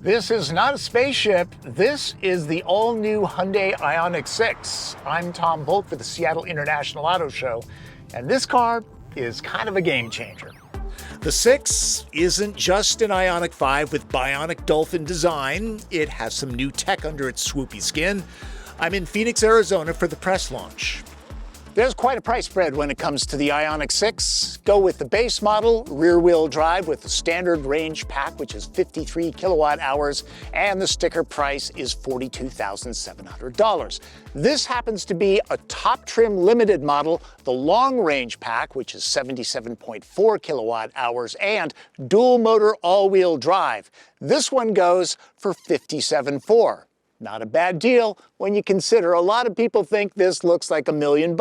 This is not a spaceship. This is the all-new Hyundai Ioniq 6. I'm Tom Voelk for the Seattle International Auto Show, and this car is kind of a game changer. The 6 isn't just an Ioniq 5 with bionic dolphin design. It has some new tech under its swoopy skin. I'm in Phoenix, Arizona for the press launch. There's quite a price spread when it comes to the Ioniq 6. Go with the base model, rear-wheel drive with the standard range pack, which is 53 kilowatt hours, and the sticker price is $42,700. This happens to be a top trim limited model, the long range pack, which is 77.4 kilowatt hours, and dual motor all-wheel drive. This one goes for $57,400. Not a bad deal when you consider a lot of people think this looks like $1 million.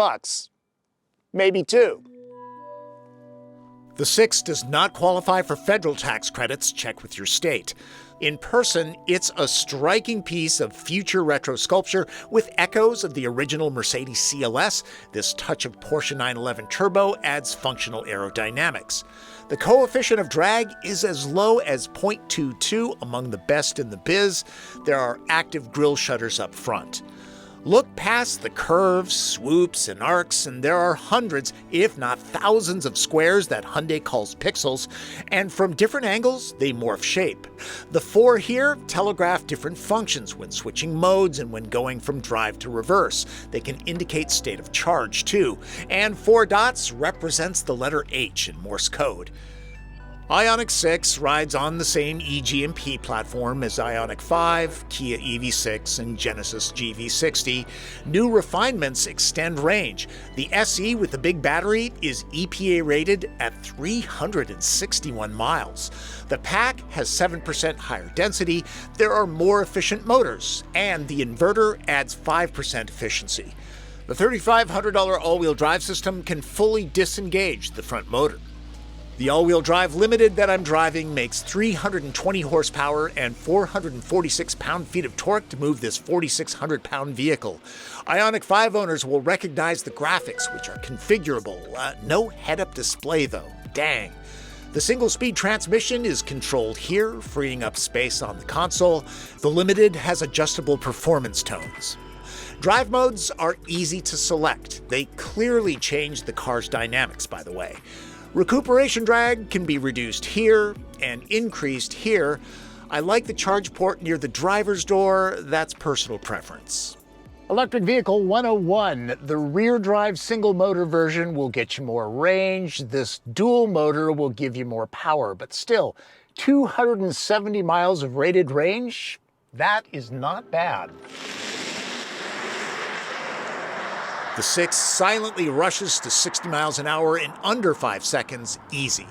Maybe two. The 6 does not qualify for federal tax credits. Check with your state. In person, it's a striking piece of future retro sculpture with echoes of the original Mercedes CLS. This touch of Porsche 911 Turbo adds functional aerodynamics. The coefficient of drag is as low as 0.22, among the best in the biz. There are active grille shutters up front. Look past the curves, swoops, and arcs, and there are hundreds, if not thousands, of squares that Hyundai calls pixels, and from different angles, they morph shape. The 4 here telegraph different functions when switching modes and when going from drive to reverse. They can indicate state of charge, too, and 4 dots represents the letter H in Morse code. Ioniq 6 rides on the same E-GMP platform as Ioniq 5, Kia EV6, and Genesis GV60. New refinements extend range. The SE with the big battery is E.P.A. rated at 361 miles. The pack has 7% higher density, there are more efficient motors, and the inverter adds 5% efficiency. The $3,500 all-wheel drive system can fully disengage the front motor. The all-wheel drive Limited that I'm driving makes 320 horsepower and 446 pound-feet of torque to move this 4,600-pound vehicle. Ioniq 5 owners will recognize the graphics, which are configurable. No head-up display, though. Dang. The single-speed transmission is controlled here, freeing up space on the console. The Limited has adjustable performance tones. Drive modes are easy to select. They clearly change the car's dynamics, by the way. Recuperation drag can be reduced here and increased here. I like the charge port near the driver's door. That's personal preference. Electric Vehicle 101. The rear drive single motor version will get you more range. This dual motor will give you more power, but still, 270 miles of rated range? That is not bad. The 6 silently rushes to 60 miles an hour in under 5 seconds, easy.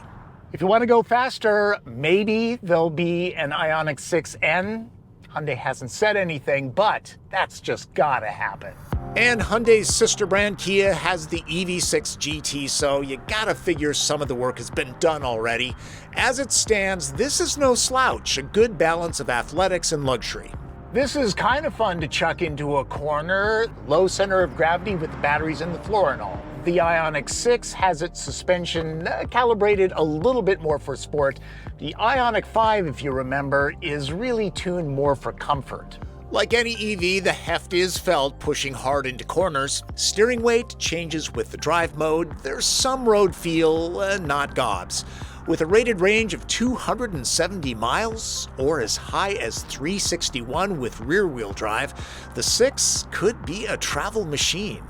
If you want to go faster, maybe there'll be an Ioniq 6N. Hyundai hasn't said anything, but that's just gotta happen. And Hyundai's sister brand Kia has the EV6 GT, so you gotta figure some of the work has been done already. As it stands, this is no slouch, a good balance of athletics and luxury. This is kind of fun to chuck into a corner, low center of gravity with the batteries in the floor and all. The Ioniq 6 has its suspension calibrated a little bit more for sport. The Ioniq 5, if you remember, is really tuned more for comfort. Like any EV, the heft is felt pushing hard into corners. Steering weight changes with the drive mode. There's some road feel, not gobs. With a rated range of 270 miles, or as high as 361 with rear-wheel drive, the 6 could be a travel machine.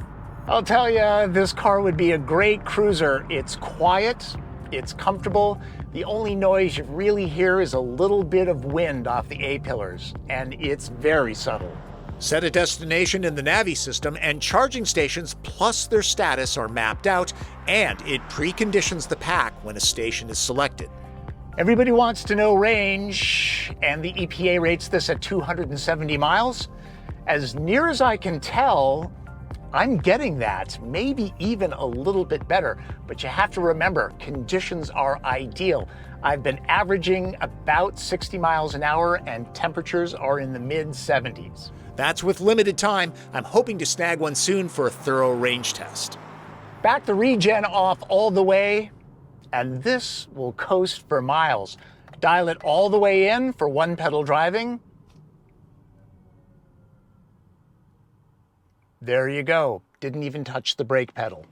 I'll tell you, this car would be a great cruiser. It's quiet, it's comfortable. The only noise you really hear is a little bit of wind off the A-pillars, and it's very subtle. Set a destination in the Navi system, and charging stations plus their status are mapped out, and it preconditions the pack when a station is selected. Everybody wants to know range, and the E.P.A. rates this at 270 miles. As near as I can tell, I'm getting that, maybe even a little bit better, but you have to remember, conditions are ideal. I've been averaging about 60 miles an hour, and temperatures are in the mid-70s. That's with limited time. I'm hoping to snag one soon for a thorough range test. Back the regen off all the way, and this will coast for miles. Dial it all the way in for one pedal driving. There you go. Didn't even touch the brake pedal.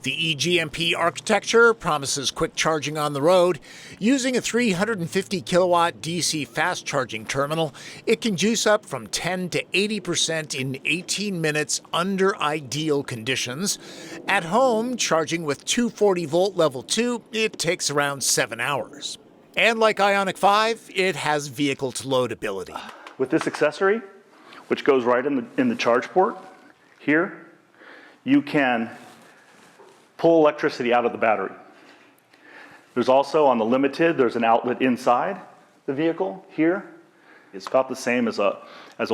The E-GMP architecture promises quick charging on the road. Using a 350 kilowatt DC fast charging terminal, it can juice up from 10 to 80% in 18 minutes under ideal conditions. At home, charging with 240 volt level 2, it takes around 7 hours. And like Ioniq 5, it has vehicle to load ability. With this accessory, which goes right in the charge port here, you can pull electricity out of the battery. There's also, on the Limited, there's an outlet inside the vehicle here. It's about the same as a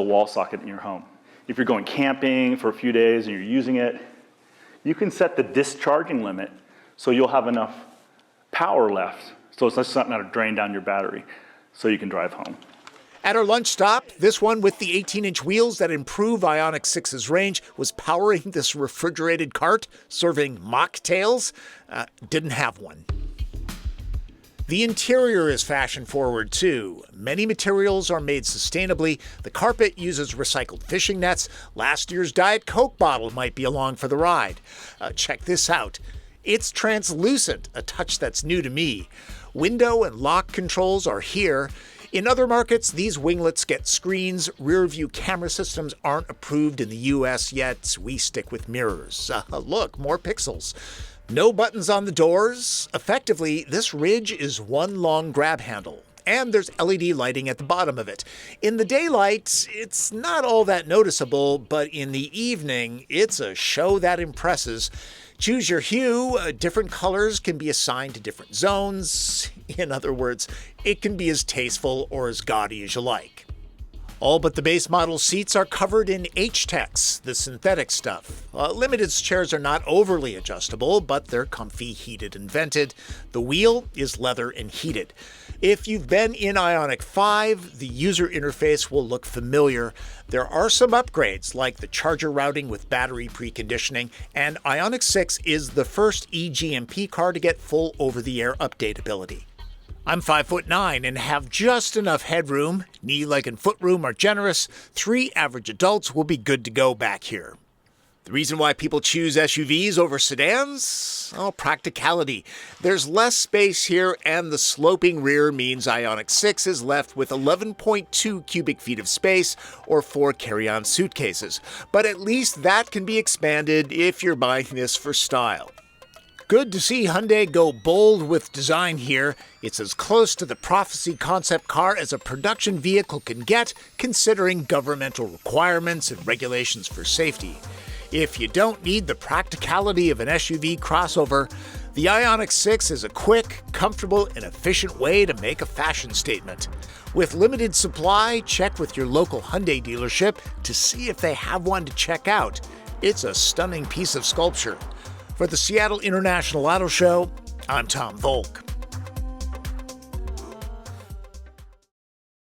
wall socket in your home. If you're going camping for a few days and you're using it, you can set the discharging limit so you'll have enough power left, so it's not going to drain down your battery, so you can drive home. At our lunch stop, this one with the 18-inch wheels that improve Ioniq 6's range was powering this refrigerated cart, serving mocktails. Didn't have one. The interior is fashion-forward, too. Many materials are made sustainably. The carpet uses recycled fishing nets. Last year's Diet Coke bottle might be along for the ride. Check this out. It's translucent, a touch that's new to me. Window and lock controls are here. In other markets, these winglets get screens. Rear-view camera systems aren't approved in the US yet. We stick with mirrors. Look, more pixels. No buttons on the doors. Effectively, this ridge is one long grab handle. And there's LED lighting at the bottom of it. In the daylight, it's not all that noticeable, but in the evening, it's a show that impresses. Choose your hue. Different colors can be assigned to different zones. In other words, it can be as tasteful or as gaudy as you like. All but the base model seats are covered in H-Tex, the synthetic stuff. Limited's chairs are not overly adjustable, but they're comfy, heated, and vented. The wheel is leather and heated. If you've been in Ioniq 5, the user interface will look familiar. There are some upgrades, like the charger routing with battery preconditioning, and Ioniq 6 is the first E-GMP car to get full over-the-air update ability. I'm 5'9" and have just enough headroom. Knee, leg, and foot room are generous. 3 average adults will be good to go back here. The reason why people choose SUVs over sedans? Oh, practicality. There's less space here, and the sloping rear means Ioniq 6 is left with 11.2 cubic feet of space, or 4 carry-on suitcases. But at least that can be expanded if you're buying this for style. Good to see Hyundai go bold with design here. It's as close to the Prophecy concept car as a production vehicle can get, considering governmental requirements and regulations for safety. If you don't need the practicality of an SUV crossover, the Ioniq 6 is a quick, comfortable, and efficient way to make a fashion statement. With limited supply, check with your local Hyundai dealership to see if they have one to check out. It's a stunning piece of sculpture. For the Seattle International Auto Show, I'm Tom Voelk.